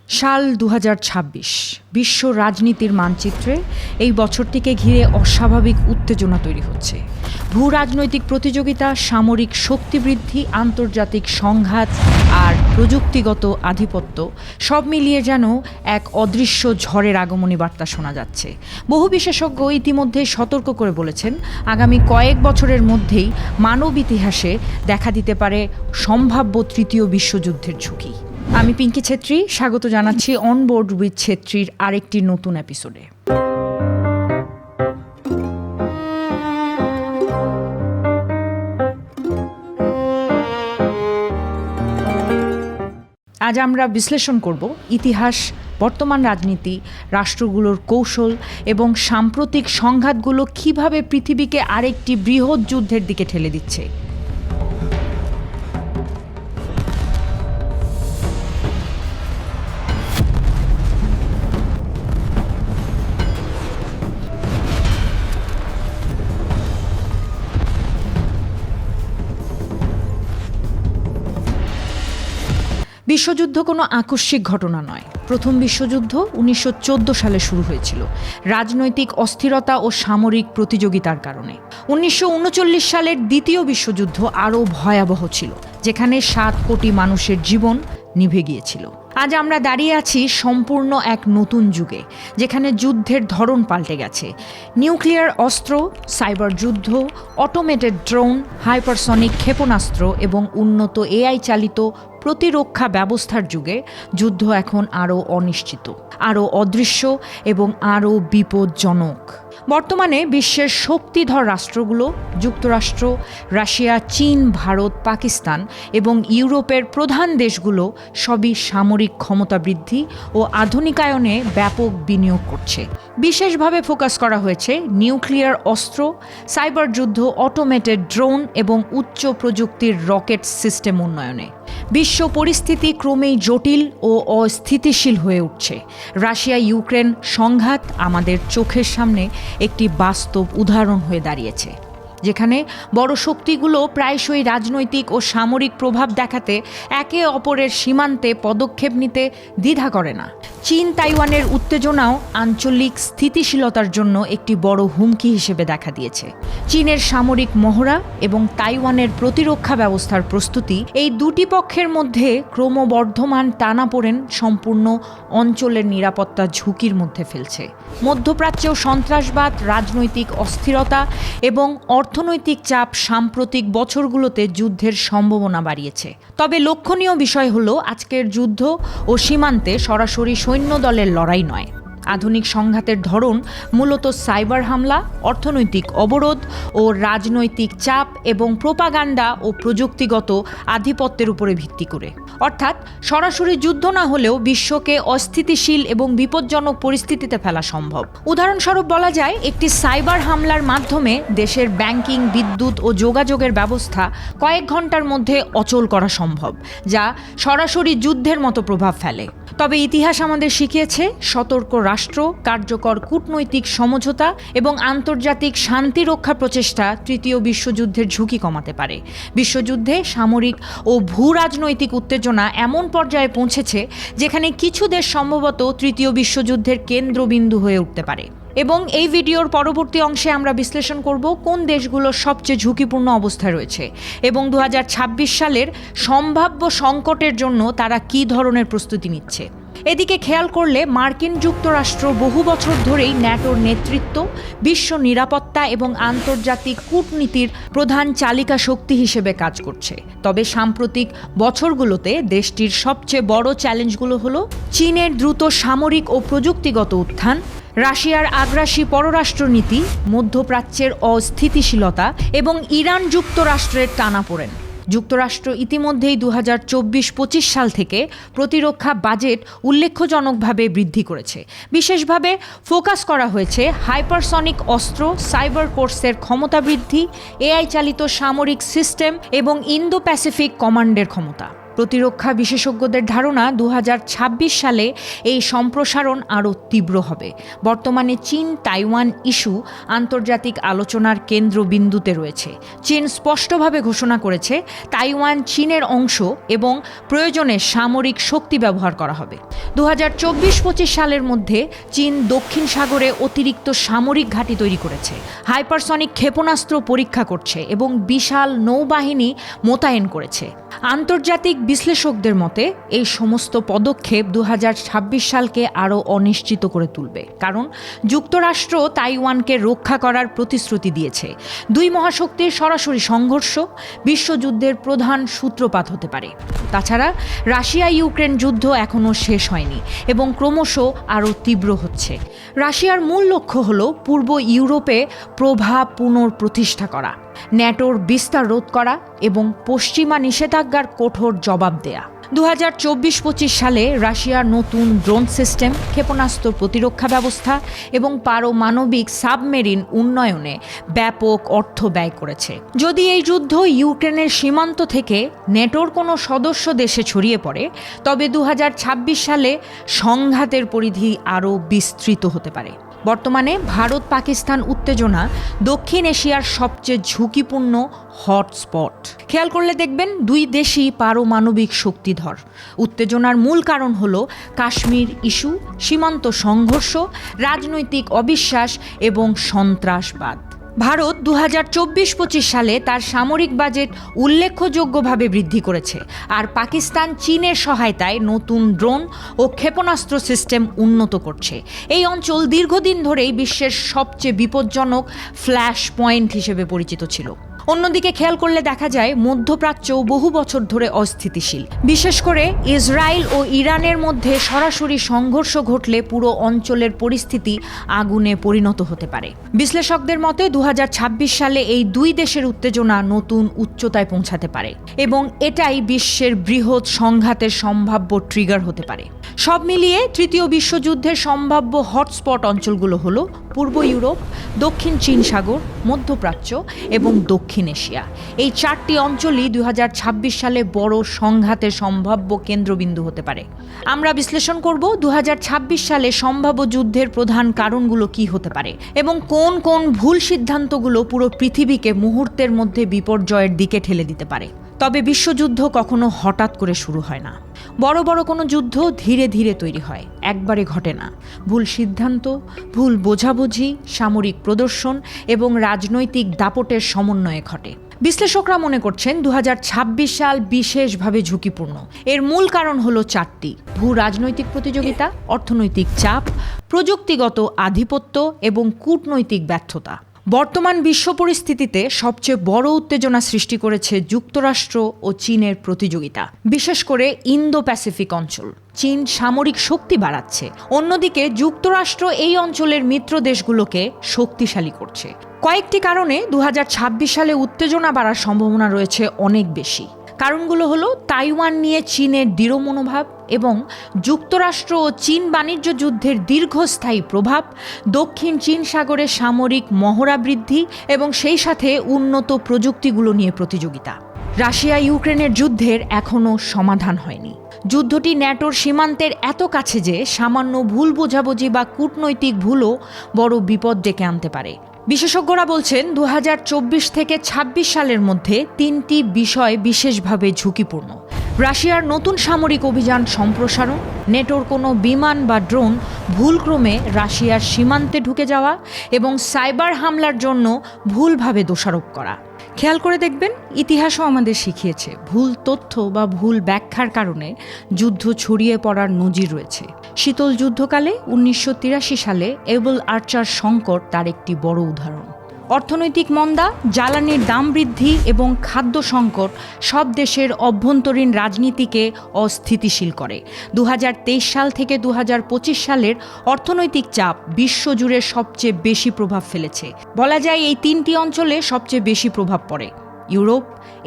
সাল ২০২৬ বিশ্ব রাজনীতির মানচিত্রে এই বছরটিকে ঘিরে অস্বাভাবিক উত্তেজনা তৈরি হচ্ছে। ভূ রাজনৈতিক প্রতিযোগিতা, সামরিক শক্তি বৃদ্ধি, আন্তর্জাতিক সংঘাত আর প্রযুক্তিগত আধিপত্য সব মিলিয়ে যেন এক অদৃশ্য ঝড়ের আগমনী বার্তা শোনা যাচ্ছে। বহু বিশেষজ্ঞ ইতিমধ্যে সতর্ক করে বলেছেন, আগামী কয়েক বছরের মধ্যেই মানব ইতিহাসে দেখা দিতে পারে সম্ভাব্য তৃতীয় বিশ্বযুদ্ধের ঝুঁকি। আমি পিঙ্কি ছেত্রী, স্বাগত জানাচ্ছি অনবোর্ড উইথ ছেত্রীর আরেকটি নতুন এপিসোডে। আজ আমরা বিশ্লেষণ করব ইতিহাস, বর্তমান রাজনীতি, রাষ্ট্রগুলোর কৌশল এবং সাম্প্রতিক সংঘাতগুলো কিভাবে পৃথিবীকে আরেকটি বৃহৎ যুদ্ধের দিকে ঠেলে দিচ্ছে। বিশ্বযুদ্ধ কোনো আকস্মিক ঘটনা নয়। প্রথম বিশ্বযুদ্ধ ১৯১৪ সালে শুরু হয়েছিল রাজনৈতিক অস্থিরতা ও সামরিক প্রতিযোগিতার কারণে। ১৯৩৯ সালের দ্বিতীয় বিশ্বযুদ্ধ আরও ভয়াবহ ছিল, যেখানে ৭ কোটি মানুষের জীবন নিভে গিয়েছিল। আজ আমরা দাঁড়িয়ে আছি সম্পূর্ণ এক নতুন যুগে, যেখানে যুদ্ধের ধরন পাল্টে গেছে। নিউক্লিয়ার অস্ত্র, সাইবার যুদ্ধ, অটোমেটেড ড্রোন, হাইপারসনিক ক্ষেপণাস্ত্র এবং উন্নত এআই চালিত প্রতিরক্ষা ব্যবস্থার যুগে যুদ্ধ এখন আরও অনিশ্চিত, আরও অদৃশ্য এবং আরও বিপজ্জনক। বর্তমানে বিশ্বের শক্তিধর রাষ্ট্রগুলো যুক্তরাষ্ট্র, রাশিয়া, চীন, ভারত, পাকিস্তান এবং ইউরোপের প্রধান দেশগুলো সবই সামরিক ক্ষমতা বৃদ্ধি ও আধুনিকায়নে ব্যাপক বিনিয়োগ করছে। বিশেষভাবে ফোকাস করা হয়েছে নিউক্লিয়ার অস্ত্র, সাইবার যুদ্ধ, অটোমেটেড ড্রোন এবং উচ্চ প্রযুক্তির রকেট সিস্টেম উন্নয়নে। বিশ্ব পরিস্থিতি ক্রমেই জটিল ও অস্থিতিশীল হয়ে উঠছে। রাশিয়া ইউক্রেন সংঘাত আমাদের চোখের সামনে একটি বাস্তব উদাহরণ হয়ে দাঁড়িয়েছে, যেখানে বড় শক্তিগুলো প্রায়শই রাজনৈতিক ও সামরিক প্রভাব দেখাতে একে অপরের সীমান্তে পদক্ষেপ নিতে দ্বিধা করে না। চীন তাইওয়ানের উত্তেজনাও আঞ্চলিক স্থিতিশীলতার জন্য একটি বড় হুমকি হিসেবে দেখা দিয়েছে। চীনের সামরিক মহড়া এবং তাইওয়ানের প্রতিরক্ষা ব্যবস্থার প্রস্তুতি, এই দুটি পক্ষের মধ্যে ক্রমবর্ধমান টানাপোড়েন সম্পূর্ণ অঞ্চলের নিরাপত্তা ঝুঁকির মধ্যে ফেলছে। মধ্যপ্রাচ্যেও সন্ত্রাসবাদ, রাজনৈতিক অস্থিরতা এবং অর্থনৈতিক চাপ সাম্প্রতিক বছরগুলোতে যুদ্ধের সম্ভাবনা বাড়িয়েছে। তবে লক্ষণীয় বিষয় হলো, আজকের যুদ্ধ ও সীমান্তে সরাসরি সৈন্য দলের লড়াই নয়। আধুনিক সংঘাতের ধরন মূলত সাইবার হামলা, অর্থনৈতিক অবরোধ ও রাজনৈতিক চাপ এবং প্রোপাগান্ডা ও প্রযুক্তিগত আধিপত্যের উপরে ভিত্তি করে। অর্থাৎ সরাসরি যুদ্ধ না হলেও বিশ্বকে অস্থিতিশীল এবং বিপজ্জনক পরিস্থিতিতে ফেলা সম্ভব। উদাহরণস্বরূপ বলা যায়, একটি সাইবার হামলার মাধ্যমে দেশের ব্যাংকিং, বিদ্যুৎ ও যোগাযোগের ব্যবস্থা কয়েক ঘন্টার মধ্যে অচল করা সম্ভব, যা সরাসরি যুদ্ধের মতো প্রভাব ফেলে। তবে ইতিহাস আমাদের শিখিয়েছে, সতর্ক রাষ্ট্র, কার্যকর কূটনৈতিক সমঝোতা এবং আন্তর্জাতিক শান্তি রক্ষা প্রচেষ্টা তৃতীয় বিশ্বযুদ্ধের ঝুঁকি কমাতে পারে। বিশ্বযুদ্ধে সামরিক ও ভূ রাজনৈতিক উত্তেজনা এমন পর্যায়ে পৌঁছেছে, যেখানে কিছু দেশ সম্ভবত তৃতীয় বিশ্বযুদ্ধের কেন্দ্রবিন্দু হয়ে উঠতে পারে। এবং এই ভিডিওর পরবর্তী অংশে আমরা বিশ্লেষণ করব কোন দেশগুলো সবচেয়ে ঝুঁকিপূর্ণ অবস্থায় রয়েছে এবং ২০২৬ সালের সম্ভাব্য সংকটের জন্য তারা কী ধরনের প্রস্তুতি নিচ্ছে। এদিকে খেয়াল করলে মার্কিন যুক্তরাষ্ট্র বহু বছর ধরেই ন্যাটোর নেতৃত্ব, বিশ্ব নিরাপত্তা এবং আন্তর্জাতিক কূটনীতির প্রধান চালিকা শক্তি হিসেবে কাজ করছে। তবে সাম্প্রতিক বছরগুলোতে দেশটির সবচেয়ে বড় চ্যালেঞ্জগুলো হলো চীনের দ্রুত সামরিক ও প্রযুক্তিগত উত্থান, রাশিয়ার আগ্রাসী পররাষ্ট্রনীতি, মধ্যপ্রাচ্যের অস্থিতিশীলতা এবং ইরান যুক্তরাষ্ট্রের টানাপোড়েন। যুক্তরাষ্ট্র ইতিমধ্যেই ২০২৪-২৫ সাল থেকে প্রতিরক্ষা বাজেট উল্লেখজনকভাবে বৃদ্ধি করেছে। বিশেষভাবে ফোকাস করা হয়েছে হাইপারসনিক অস্ত্র, সাইবার কোর্সের ক্ষমতা বৃদ্ধি, এআই চালিত সামরিক সিস্টেম এবং ইন্দো প্যাসিফিক কমান্ডের ক্ষমতা। প্রতিরক্ষা বিশেষজ্ঞদের ধারণা 2026 সালে এই সম্প্রসারণ আরও তীব্র হবে। বর্তমানে চীন তাইওয়ান ইস্যু আন্তর্জাতিক আলোচনার কেন্দ্রবিন্দুতে রয়েছে। চীন স্পষ্টভাবে ঘোষণা করেছে তাইওয়ান চীনের অংশ এবং প্রয়োজনে সামরিক শক্তি ব্যবহার করা হবে। 2024-25 সালের মধ্যে চীন দক্ষিণ সাগরে অতিরিক্ত সামরিক ঘাঁটি তৈরি করেছে, হাইপারসনিক ক্ষেপণাস্ত্র পরীক্ষা করছে এবং বিশাল নৌবাহিনী মোতায়েন করেছে। আন্তর্জাতিক বিশ্লেষকদের মতে এই সমস্ত পদক্ষেপ 2026 সালকে আরও অনিশ্চিত করে তুলবে, কারণ যুক্তরাষ্ট্র তাইওয়ানকে রক্ষা করার প্রতিশ্রুতি দিয়েছে। দুই মহাশক্তির সরাসরি সংঘর্ষ বিশ্বযুদ্ধের প্রধান সূত্রপাত হতে পারে। তাছাড়া রাশিয়া ইউক্রেন যুদ্ধ এখনও শেষ হয়নি এবং ক্রমশ আরও তীব্র হচ্ছে। রাশিয়ার মূল লক্ষ্য হল পূর্ব ইউরোপে প্রভাব পুনঃপ্রতিষ্ঠা করা, ন্যাটোর বিস্তার রোধ করা এবং পশ্চিমা নিষেধাজ্ঞার কঠোর জবাব দেয়া। 2024-25 সালে রাশিয়ার নতুন ড্রোন সিস্টেম, ক্ষেপণাস্ত্র প্রতিরক্ষা ব্যবস্থা এবং পারমাণবিক সাবমেরিন উন্নয়নে ব্যাপক অর্থ ব্যয় করেছে। যদি এই যুদ্ধ ইউক্রেনের সীমান্ত থেকে ন্যাটোর কোনো সদস্য দেশে ছড়িয়ে পড়ে, তবে 2026 সালে সংঘাতের পরিধি আরও বিস্তৃত হতে পারে। বর্তমানে ভারত পাকিস্তান উত্তেজনা দক্ষিণ এশিয়ার সবচেয়ে ঝুঁকিপূর্ণ হটস্পট। খেয়াল করলে দেখবেন দুই দেশই পারমাণবিক শক্তিধর। উত্তেজনার মূল কারণ হল কাশ্মীর ইস্যু, সীমান্ত সংঘর্ষ, রাজনৈতিক অবিশ্বাস এবং সন্ত্রাসবাদ। ভারত 2024-25 সালে তার সামরিক বাজেট উল্লেখযোগ্যভাবে বৃদ্ধি করেছে, আর পাকিস্তান চীনের সহায়তায় নতুন ড্রোন ও ক্ষেপণাস্ত্র সিস্টেম উন্নত করছে। এই অঞ্চল দীর্ঘদিন ধরেই বিশ্বের সবচেয়ে বিপজ্জনক ফ্ল্যাশ পয়েন্ট হিসেবে পরিচিত ছিল। অন্যদিকে খেয়াল করলে দেখা যায় মধ্যপ্রাচ্যও বহু বছর ধরে অস্থিতিশীল। বিশেষ করে ইসরায়েল ও ইরানের মধ্যে সরাসরি সংঘর্ষ ঘটলে পুরো অঞ্চলের পরিস্থিতি আগুনে পরিণত হতে পারে। বিশ্লেষকদের মতে 2026 সালে এই দুই দেশের উত্তেজনা নতুন উচ্চতায় পৌঁছাতে পারে এবং এটাই বিশ্বের বৃহৎ সংঘাতের সম্ভাব্য ট্রিগার হতে পারে। সব মিলিয়ে তৃতীয় বিশ্বযুদ্ধের সম্ভাব্য হটস্পট অঞ্চলগুলো হলো পূর্ব ইউরোপ, দক্ষিণ চীন সাগর, মধ্যপ্রাচ্য এবং দক্ষিণ এশিয়া। এই চারটি অঞ্চলই 2026 সালে বড় সংঘাতের সম্ভাব্য কেন্দ্রবিন্দু হতে পারে। আমরা বিশ্লেষণ করব 2026 সালে সম্ভাব্য যুদ্ধের প্রধান কারণগুলো কি হতে পারে এবং কোন কোন ভুল সিদ্ধান্তগুলো পুরো পৃথিবীকে মুহূর্তের মধ্যে বিপর্যয়ের দিকে ঠেলে দিতে পারে। তবে বিশ্বযুদ্ধ কখনো হঠাৎ করে শুরু হয় না। বড় বড় কোনো যুদ্ধ ধীরে ধীরে তৈরি হয়, একবারে ঘটে না। ভুল সিদ্ধান্ত, ভুল বোঝাবুঝি, সামরিক প্রদর্শন এবং রাজনৈতিক দাপটের সমন্বয়ে ঘটে। বিশ্লেষকরা মনে করছেন 2026 সাল বিশেষভাবে ঝুঁকিপূর্ণ। এর মূল কারণ হলো চারটি: ভূ রাজনৈতিক প্রতিযোগিতা, অর্থনৈতিক চাপ, প্রযুক্তিগত আধিপত্য এবং কূটনৈতিক ব্যর্থতা। বর্তমান বিশ্ব পরিস্থিতিতে সবচেয়ে বড় উত্তেজনা সৃষ্টি করেছে যুক্তরাষ্ট্র ও চীনের প্রতিযোগিতা, বিশেষ করে ইন্দো প্যাসিফিক অঞ্চল। চীন সামরিক শক্তি বাড়াচ্ছে, অন্যদিকে যুক্তরাষ্ট্র এই অঞ্চলের মিত্র দেশগুলোকে শক্তিশালী করছে। কয়েকটি কারণে 2026 সালে উত্তেজনা বাড়ার সম্ভাবনা রয়েছে অনেক বেশি। কারণগুলো হলো তাইওয়ান নিয়ে চীনের দৃঢ় মনোভাব এবং যুক্তরাষ্ট্র ও চীন বাণিজ্য যুদ্ধের দীর্ঘস্থায়ী প্রভাব, দক্ষিণ চীন সাগরে সামরিক মহড়া বৃদ্ধি এবং সেই সাথে উন্নত প্রযুক্তিগুলো নিয়ে প্রতিযোগিতা। রাশিয়া ইউক্রেনের যুদ্ধের এখনও সমাধান হয়নি। যুদ্ধটি ন্যাটোর সীমান্তের এত কাছে যে সামান্য ভুল বোঝাবুঝি বা কূটনৈতিক ভুলও বড় বিপদ ডেকে আনতে পারে। বিশেষজ্ঞরা বলছেন 2024 থেকে 26 সালের মধ্যে তিনটি বিষয় বিশেষভাবে ঝুঁকিপূর্ণ: রাশিয়ার নতুন সামরিক অভিযান সম্প্রসারণ, নেটোর কোনো বিমান বা ড্রোন ভুলক্রমে রাশিয়ার সীমান্তে ঢুকে যাওয়া এবং সাইবার হামলার জন্য ভুলভাবে দোষারোপ করা। খেয়াল করে দেখবেন, ইতিহাসও আমাদের শিখিয়েছে ভুল তথ্য বা ভুল ব্যাখ্যার কারণে যুদ্ধ ছড়িয়ে পড়ার নজির রয়েছে। শীতল যুদ্ধকালে 1983 সালে এবল আর্চার সংকট তার একটি বড় উদাহরণ। অর্থনৈতিক মন্দা, জ্বালানির দাম বৃদ্ধি এবং খাদ্য সংকট সব দেশের অভ্যন্তরীণ রাজনীতিকে অস্থিতিশীল করে। 2023 সাল থেকে 2025 সালের অর্থনৈতিক চাপ বিশ্বজুড়ে সবচেয়ে বেশি প্রভাব ফেলেছে। বলা যায় এই তিনটি অঞ্চলে সবচেয়ে বেশি প্রভাব পড়ে: ইউরোপ,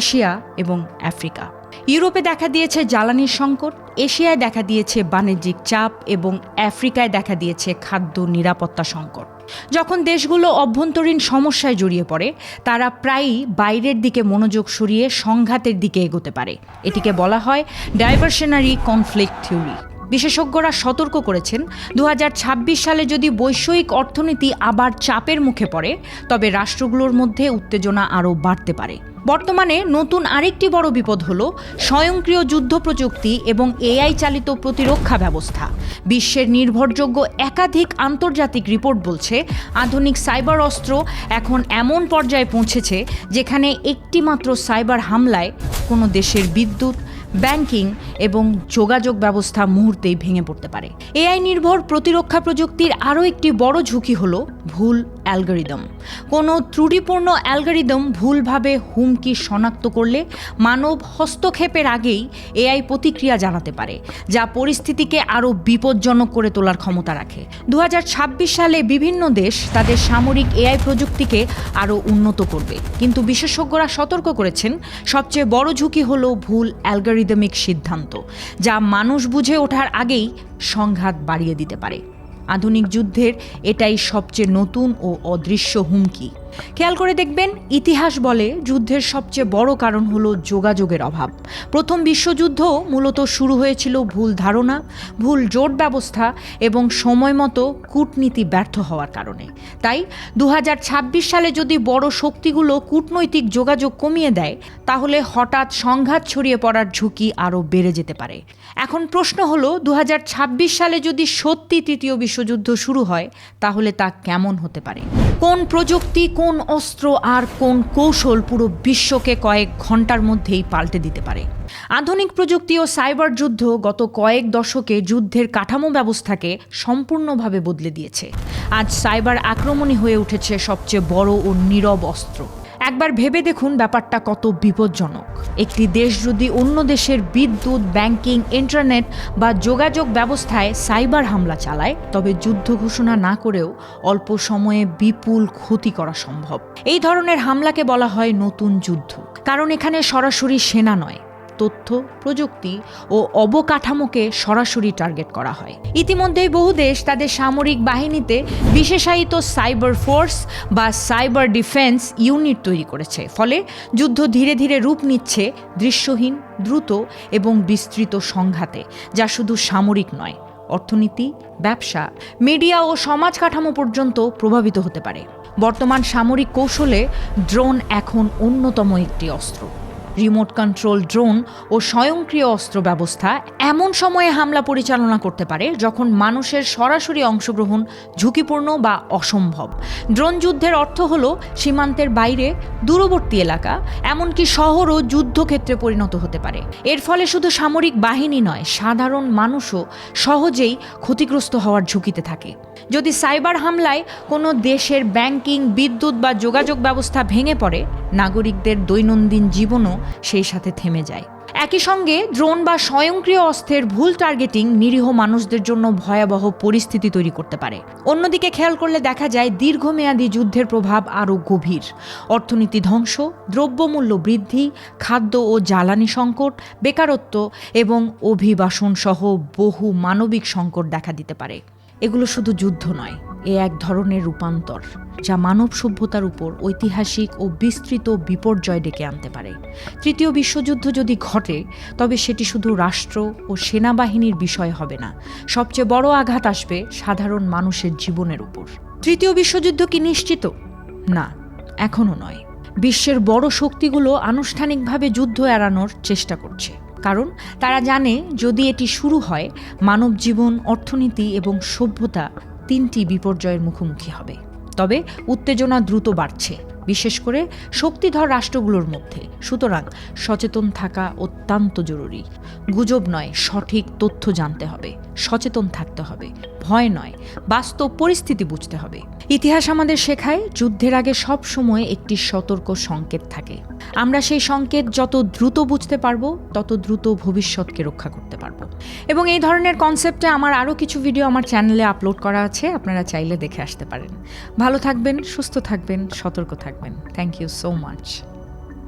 এশিয়া এবং আফ্রিকা। ইউরোপে দেখা দিয়েছে জ্বালানির সংকট, এশিয়ায় দেখা দিয়েছে বাণিজ্যিক চাপ এবং আফ্রিকায় দেখা দিয়েছে খাদ্য নিরাপত্তা সংকট। যখন দেশগুলো অভ্যন্তরীণ সমস্যায় জড়িয়ে পড়ে, তারা প্রায়ই বাইরের দিকে মনোযোগ সরিয়ে সংঘাতের দিকে এগোতে পারে। এটিকে বলা হয় ডাইভারশনারি কনফ্লিক্ট থিওরি। বিশেষজ্ঞরা সতর্ক করেছেন, 2026 সালে যদি বৈশ্বিক অর্থনীতি আবার চাপের মুখে পড়ে, তবে রাষ্ট্রগুলোর মধ্যে উত্তেজনা আরও বাড়তে পারে। বর্তমানে নতুন আরেকটি বড় বিপদ হল স্বয়ংক্রিয় যুদ্ধ প্রযুক্তি এবং এআই চালিত প্রতিরক্ষা ব্যবস্থা। বিশ্বের নির্ভরযোগ্য একাধিক আন্তর্জাতিক রিপোর্ট বলছে, আধুনিক সাইবার অস্ত্র এখন এমন পর্যায়ে পৌঁছেছে যেখানে একটিমাত্র সাইবার হামলায় কোনো দেশের বিদ্যুৎ, ব্যাংকিং এবং যোগাযোগ ব্যবস্থা মুহূর্তেই ভেঙে পড়তে পারে। এআই নির্ভর প্রতিরক্ষা প্রযুক্তির আরও একটি বড় ঝুঁকি হল ভুল অ্যালগরিদম। কোনো ত্রুটিপূর্ণ অ্যালগরিদম ভুলভাবে হুমকি শনাক্ত করলে মানব হস্তক্ষেপের আগেই এআই প্রতিক্রিয়া জানাতে পারে, যা পরিস্থিতিকে আরও বিপজ্জনক করে তোলার ক্ষমতা রাখে। 2026 সালে বিভিন্ন দেশ তাদের সামরিক এআই প্রযুক্তিকে আরও উন্নত করবে, কিন্তু বিশেষজ্ঞরা সতর্ক করেছেন, সবচেয়ে বড় ঝুঁকি হল ভুল অ্যালগরিদমিক সিদ্ধান্ত, যা মানুষ বুঝে ওঠার আগেই সংঘাত বাড়িয়ে দিতে পারে। আধুনিক যুদ্ধের এটাই সবচেয়ে নতুন ও অদৃশ্য হুমকি। খেয়াল করে দেখবেন, ইতিহাস বলে যুদ্ধের সবচেয়ে বড় কারণ হলো যোগাযোগের অভাব। প্রথম বিশ্বযুদ্ধ মূলত শুরু হয়েছিল ভুল ধারণা, ভুল জোট ব্যবস্থা এবং সময়মতো কূটনীতি ব্যর্থ হওয়ার কারণে। তাই 2026 সালে যদি বড় শক্তিগুলো কূটনৈতিক যোগাযোগ কমিয়ে দেয়, তাহলে হঠাৎ সংঘাত ছড়িয়ে পড়ার ঝুঁকি আরও বেড়ে যেতে পারে। এখন প্রশ্ন হলো, 2026 সালে যদি সত্যি তৃতীয় বিশ্বযুদ্ধ শুরু হয়, তাহলে তা কেমন হতে পারে? কোন প্রযুক্তি, কোন অস্ত্র আর কোন কৌশল পুরো বিশ্বকে কয়েক ঘন্টার মধ্যেই পাল্টে দিতে পারে? আধুনিক প্রযুক্তি ও সাইবার যুদ্ধ গত কয়েক দশকে যুদ্ধের কাঠামো ব্যবস্থাকে সম্পূর্ণভাবে বদলে দিয়েছে। আজ সাইবার আক্রমণই হয়ে উঠেছে সবচেয়ে বড় ও নীরব অস্ত্র। একবার ভেবে দেখুন ব্যাপারটা কত বিপজ্জনক। একটি দেশ যদি অন্য দেশের বিদ্যুৎ, ব্যাংকিং, ইন্টারনেট বা যোগাযোগ ব্যবস্থায় সাইবার হামলা চালায়, তবে যুদ্ধ ঘোষণা না করেও অল্প সময়ে বিপুল ক্ষতি করা সম্ভব। এই ধরনের হামলাকে বলা হয় নতুন যুদ্ধ, কারণ এখানে সরাসরি সেনা নয়, তথ্য, প্রযুক্তি ও অবকাঠামোকে সরাসরি টার্গেট করা হয়। ইতিমধ্যেই বহু দেশ তাদের সামরিক বাহিনীতে বিশেষায়িত সাইবার ফোর্স বা সাইবার ডিফেন্স ইউনিট তৈরি করেছে। ফলে যুদ্ধ ধীরে ধীরে রূপ নিচ্ছে দৃশ্যহীন, দ্রুত এবং বিস্তৃত সংঘাতে, যা শুধু সামরিক নয়, অর্থনীতি, ব্যবসা, মিডিয়া ও সমাজ কাঠামো পর্যন্ত প্রভাবিত হতে পারে। বর্তমান সামরিক কৌশলে ড্রোন এখন অন্যতম একটি অস্ত্র। রিমোট কন্ট্রোল ড্রোন ও স্বয়ংক্রিয় অস্ত্র ব্যবস্থা এমন সময়ে হামলা পরিচালনা করতে পারে যখন মানুষের সরাসরি অংশগ্রহণ ঝুঁকিপূর্ণ বা অসম্ভব। ড্রোন যুদ্ধের অর্থ হলো সীমান্তের বাইরে, দূরবর্তী এলাকা, এমনকি শহরও যুদ্ধক্ষেত্রে পরিণত হতে পারে। এর ফলে শুধু সামরিক বাহিনী নয়, সাধারণ মানুষও সহজেই ক্ষতিগ্রস্ত হওয়ার ঝুঁকিতে থাকে। যদি সাইবার হামলায় কোনো দেশের ব্যাংকিং, বিদ্যুৎ বা যোগাযোগ ব্যবস্থা ভেঙে পড়ে, নাগরিকদের দৈনন্দিন জীবনও সেই সাথে থেমে যায়। একই সঙ্গে ড্রোন বা স্বয়ংক্রিয় অস্ত্রের ভুল টার্গেটিং নিরীহ মানুষদের জন্য ভয়াবহ পরিস্থিতি তৈরি করতে পারে। অন্যদিকে খেয়াল করলে দেখা যায় দীর্ঘমেয়াদী যুদ্ধের প্রভাব আরও গভীর। অর্থনীতি ধ্বংস, দ্রব্যমূল্য বৃদ্ধি, খাদ্য ও জ্বালানি সংকট, বেকারত্ব এবং অভিবাসন সহ বহু মানবিক সংকট দেখা দিতে পারে। এগুলো শুধু যুদ্ধ নয়, এ এক ধরনের রূপান্তর, যা মানব সভ্যতার উপর ঐতিহাসিক ও বিস্তৃত বিপর্যয় ডেকে আনতে পারে। তৃতীয় বিশ্বযুদ্ধ যদি ঘটে, তবে সেটি শুধু রাষ্ট্র ও সেনাবাহিনীর বিষয় হবে না, সবচেয়ে বড় আঘাত আসবে সাধারণ মানুষের জীবনের উপর। তৃতীয় বিশ্বযুদ্ধ কি নিশ্চিত? না, এখনও নয়। বিশ্বের বড় শক্তিগুলো আনুষ্ঠানিকভাবে যুদ্ধ এড়ানোর চেষ্টা করছে, কারণ তারা জানে যদি এটি শুরু হয়, মানব জীবন, অর্থনীতি এবং সভ্যতা তিনটি বিপর্যয়ের মুখোমুখি হবে। তবে উত্তেজনা দ্রুত বাড়ছে, বিশেষ করে শক্তিধর রাষ্ট্রগুলোর মধ্যে। সুতরাং সচেতন থাকা অত্যন্ত জরুরি। গুজব নয়, সঠিক তথ্য জানতে হবে, সচেতন থাকতে হবে, ভয় নয়, বাস্তব পরিস্থিতি বুঝতে হবে। ইতিহাস আমাদের শেখায়, যুদ্ধের আগে সব সময় একটি সতর্ক সংকেত থাকে। আমরা সেই সংকেত যত দ্রুত বুঝতে পারবো, তত দ্রুত ভবিষ্যৎকে রক্ষা করতে পারবো। এবং এই ধরনের কনসেপ্টে আমার আরও কিছু ভিডিও আমার চ্যানেলে আপলোড করা আছে, আপনারা চাইলে দেখে আসতে পারেন। ভালো থাকবেন, সুস্থ থাকবেন, সতর্ক থাকবেন। Thank you so much.